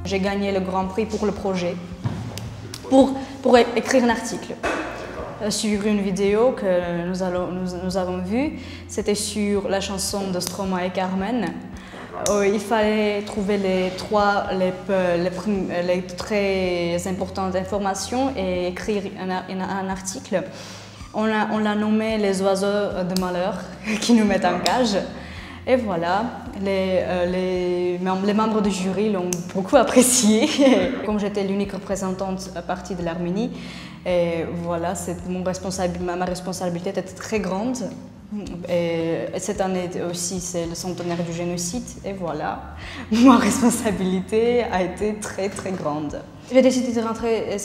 J'ai gagné le Grand Prix pour le projet, pour écrire un article sur une vidéo que nous avons vue. C'était sur la chanson de Stromae et Carmen. Il fallait trouver les très importantes informations et écrire un article. On l'a nommé les oiseaux de malheur qui nous mettent en cage. Et voilà, les membres du jury l'ont beaucoup apprécié. Comme j'étais l'unique représentante partie de l'Arménie, et voilà, ma responsabilité était très grande. Et cette année aussi, c'est le centenaire du génocide. Et voilà, ma responsabilité a été très très grande. J'ai décidé d'entrer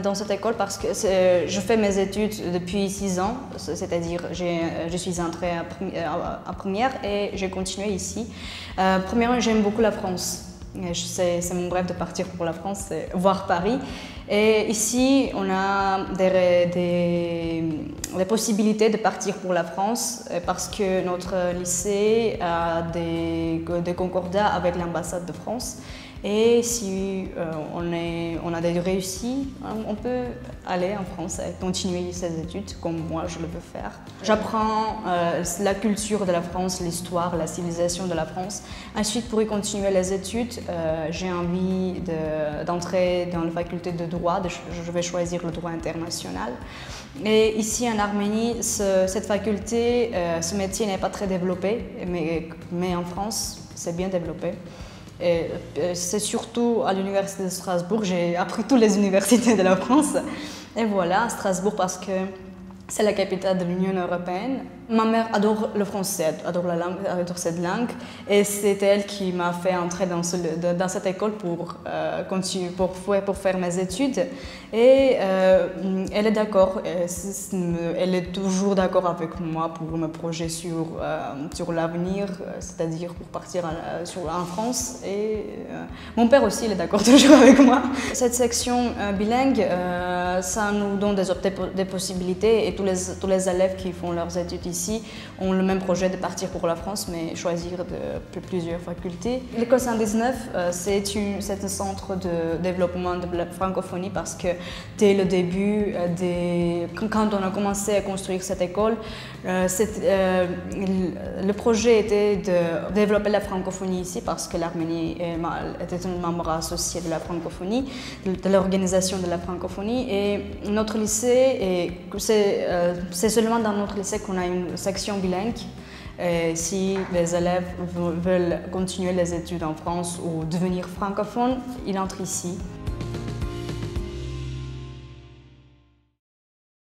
dans cette école parce que je fais mes études depuis 6 ans, c'est-à-dire je suis entrée en première et j'ai continué ici. Premièrement, j'aime beaucoup la France. C'est mon rêve de partir pour la France, voir Paris. Et ici, on a des possibilités de partir pour la France parce que notre lycée a des concordats avec l'ambassade de France. Et si on a des réussites, on peut aller en France et continuer ses études comme moi je le veux faire. J'apprends la culture de la France, l'histoire, la civilisation de la France. Ensuite, pour y continuer les études, j'ai envie d'entrer dans la faculté de droit. Je vais choisir le droit international. Et ici en Arménie, cette faculté, ce métier n'est pas très développé, mais en France, c'est bien développé. C'est surtout à l'université de Strasbourg, j'ai appris toutes les universités de la France. Et voilà, Strasbourg parce que c'est la capitale de l'Union européenne. Ma mère adore le français, adore la langue, adore cette langue. Et c'est elle qui m'a fait entrer dans cette école pour faire mes études. Et elle est d'accord, elle est toujours d'accord avec moi pour me projeter sur l'avenir, c'est-à-dire pour partir en France. Et mon père aussi, il est d'accord toujours avec moi. Cette section bilingue, ça nous donne des possibilités et tous les élèves qui font leurs études ici ont le même projet de partir pour la France, mais choisir plusieurs facultés. L'école 119, c'est un centre de développement de la francophonie parce que dès le début, quand on a commencé à construire cette école, le projet était de développer la francophonie ici parce que l'Arménie était un membre associé de la francophonie, de l'organisation de la francophonie. Et notre lycée, c'est seulement dans notre lycée qu'on a une section bilingue. Et si les élèves veulent continuer les études en France ou devenir francophones, ils entrent ici.